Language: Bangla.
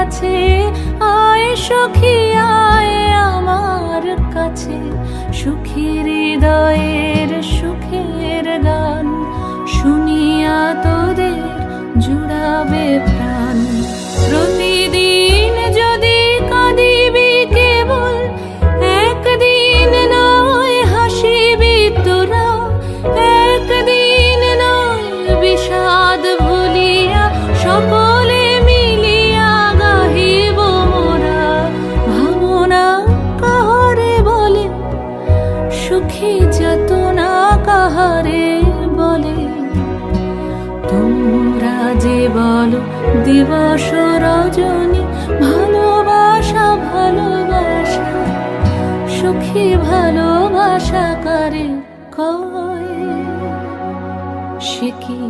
কাছে, আয় সখী আয় আমার কাছে, সুখী হৃদয়ের সুখের গান শুনিয়া তোদের জুড়াবে প্রাণ। প্রতিদিন যদি কাঁদিবি কেবল, একদিন নয় হাসিবি তোরা, একদিন নয় বিষাদ ভুলিয়া সকলে মিলিয়া গাহিব মোরা। ভাবনা কাহারে বলে, সুখী যাতনা কাহারে বলে, তোমরা যে বলো দিবস রজনী ভালোবাসা ভালোবাসা, সুখী ভালোবাসা কারে কয়, সে কি